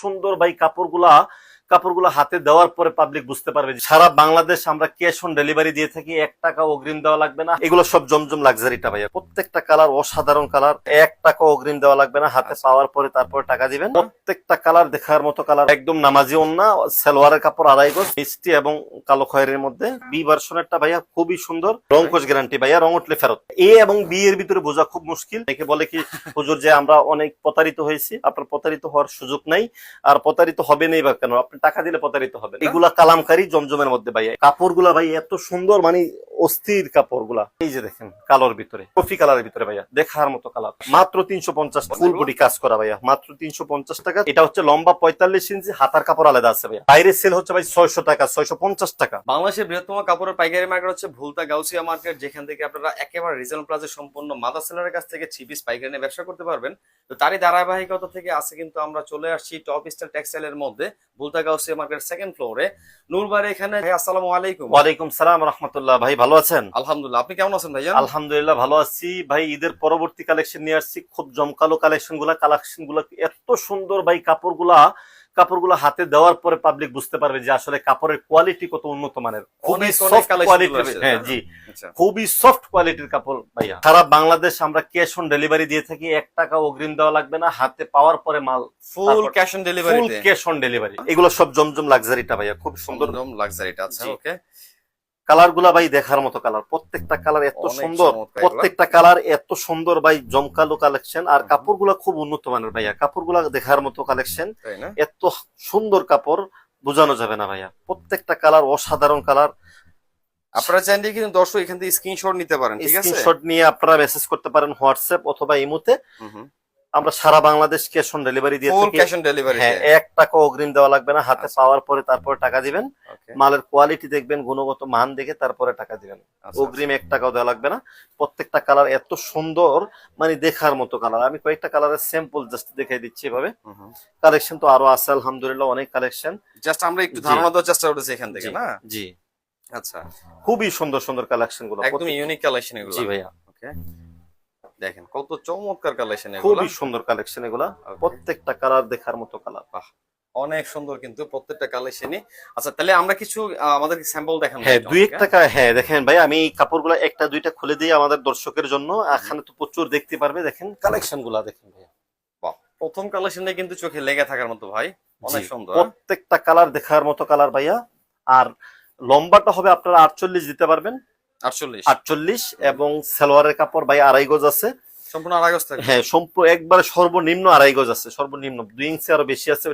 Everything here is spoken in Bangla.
সুন্দর ভাই কাপড়গুলা কাপড়গুলো হাতে দেওয়ার পরে পাবলিক বুঝতে পারবে যে সারা বাংলাদেশ আমরা ক্যাশ অন ডেলিভারি দিয়ে থাকি, 1 টাকা অগ্রিম দেওয়া লাগবে না। এগুলো সব জমজম লাক্সারিটা ভাইয়া, প্রত্যেকটা কালার অসাধারণ কালার, 1 টাকা অগ্রিম দেওয়া লাগবে না, হাতে পাওয়ার পরে তারপরে টাকা দিবেন। প্রত্যেকটা কালার দেখার মতো কালার, একদম নামাজি ওন্না, সালোয়ারের কাপড় 2.5 গজ, মিষ্টি এবং কালো খয়েরের মধ্যে। বি ভার্সনেরটা ভাইয়া খুবই সুন্দর, রং কোচ গ্যারান্টি ভাইয়া, রং উঠলে ফেরত। এ এবং বি এর ভিতরে বোঝা খুব মুশকিল। একে বলে কি হুজুর যে আমরা অনেক প্রতারিত হয়েছি, আপনার প্রতারিত হওয়ার সুযোগ নাই, আর প্রতারিত হবে নেই বা কেন, আপনি টাকা দিলে প্রতারিত হবে। এগুলা কালামকারী জমজমের মধ্যে ভাই, কাপড়গুলা ভাই এত সুন্দর, মানে অস্থির কাপড়গুলা। এই যে দেখেন কালোর ভিতরে, কফি কালারের ভিতরে ভাইয়া, দেখার মতো কালার, মাত্র 350 ফুল বডি কাজ করা ভাইয়া, মাত্র 350 টাকা। এটা হচ্ছে লম্বা 45 ইঞ্চি, হাতার কাপড় আলাদা আছে ভাইয়া। বাইরে সেল হচ্ছে ভাই 600 টাকা, 650 টাকা। বাংলাদেশের বৃহত্তম কাপড়ের পাইকারি মার্কেট হচ্ছে ভুলতা গাউসিয়া মার্কেট, যেখান থেকে আপনারা একেবারে রিজনেবল প্রাইসে সম্পূর্ণ মাদার সেলারের কাছ থেকে 3 পিস পাইকারি নিয়ে ব্যবসা করতে পারবেন। তো তারই ধারাবাহিকতা থেকে আছে কিন্তু আমরা চলে আসছি টপ স্টার টেক্সটাইলের মধ্যে, ভুলতা গাউসিয়া মার্কেট সেকেন্ড ফ্লোরে। নূর ভাই এখানে। ভাই আসসালামু আলাইকুম। ওয়ালাইকুম সালাম রাহমাতুল্লাহ। ভাই ভালো আছেন? আলহামদুলিল্লাহ, আপনি কেমন আছেন ভাইজান? আলহামদুলিল্লাহ ভালো আছি ভাই। ঈদের পরবর্তী কালেকশন নিয়ে আসছি, খুব জমকালো কালেকশন গুলা এত সুন্দর ভাই। কাপড়গুলা হাতে দেওয়ার পরে পাবলিক বুঝতে পারবে যে আসলে কাপড়ের কোয়ালিটি কত উন্নত মানের, খুবই সফট কোয়ালিটির। হ্যাঁ জি, খুবই সফট কোয়ালিটির কাপড় ভাইয়া। সারা বাংলাদেশ আমরা ক্যাশ অন ডেলিভারি দিয়ে থাকি, 1 টাকা অগ্রিম দেওয়া লাগবে না, হাতে পাওয়ার পরে মাল full cash on delivery. Full cash on delivery. এগুলো সব জমজম লাক্সারিটা ভাইয়া, খুব সুন্দর লাক্সারিটা আছে। ওকে, কালার গুলা ভাই দেখার মতো কালার, প্রত্যেকটা কালার এত সুন্দর, প্রত্যেকটা কালার এত সুন্দর ভাই, জমকালো কালেকশন। আর কাপড়গুলা খুব উন্নত মানের ভাইয়া, কাপড়গুলা দেখার মতো কালেকশন, এত সুন্দর কাপড় বোঝানো যাবে না ভাইয়া। প্রত্যেকটা কালার অসাধারণ কালার। আপনারা চাইলে কিন্তু দর্শক এখান থেকে স্ক্রিনশট নিতে পারেন, ঠিক আছে? স্ক্রিনশট নিয়ে আপনারা মেসেজ করতে পারেন হোয়াটসঅ্যাপ অথবা ইমোতে। আমরা সারা বাংলাদেশ ক্যাশ অন ডেলিভারি দিয়ে থাকি, ক্যাশ অন ডেলিভারি। হ্যাঁ, 1 টাকা অগ্রিম দেওয়া লাগবে না, হাতে পাওয়ার পরে তারপরে টাকা দিবেন। মালের কোয়ালিটি দেখবেন, গুণগত মান দেখে তারপরে টাকা দিবেন। অগ্রিম 1 টাকাও দেওয়া লাগবে না। প্রত্যেকটা কালার এত সুন্দর, মানে দেখার মতো কালার। আমি কয়েকটা কালারের স্যাম্পল জাস্ট দেখাই দিচ্ছি এভাবে। কালেকশন তো আরো আছে আলহামদুলিল্লাহ, অনেক কালেকশন। জাস্ট আমরা একটু ধারণা দেওয়ার চেষ্টা করতেছি এখান থেকে, না? জি আচ্ছা, খুবই সুন্দর সুন্দর কালেকশন গুলো, একদম ইউনিক কালেকশন এগুলো। জি ভাইয়া, ওকে, দেখেন কত চমৎকার কালেকশন এগুলো, খুবই সুন্দর কালেকশন এগুলা। প্রত্যেকটা কালার দেখার মতো কালার, বাহ, অনেক সুন্দর কিন্তু প্রত্যেকটা কালেকশনই। আচ্ছা, তাহলে আমরা কিছু আমাদের স্যাম্পল দেখান। হ্যাঁ, 2-1 টাকা। হ্যাঁ দেখেন ভাই, আমি কাপড়গুলো একটা দুইটা খুলে দিই আমাদের দর্শকের জন্য, এখানে তো প্রচুর দেখতে পারবে। দেখেন কালেকশন গুলা দেখেন ভাইয়া, বাহ, প্রথম কালেকশনটা কিন্তু চোখে লেগে থাকার মতো ভাই, অনেক সুন্দর। প্রত্যেকটা কালার দেখার মতো কালার ভাইয়া। আর লম্বাটা হবে আপনারা 48 দিতে পারবেন, 48 এবং সালোয়ারের কাপড় ভাই 2.5 গজ আছে, সম্পূর্ণ 2.5 গজ থাকে। হ্যাঁ, একবারে সর্বনিম্ন 2.5 গজ আছে, সর্বনিম্ন 2 ইঞ্চি আরো বেশি আছে।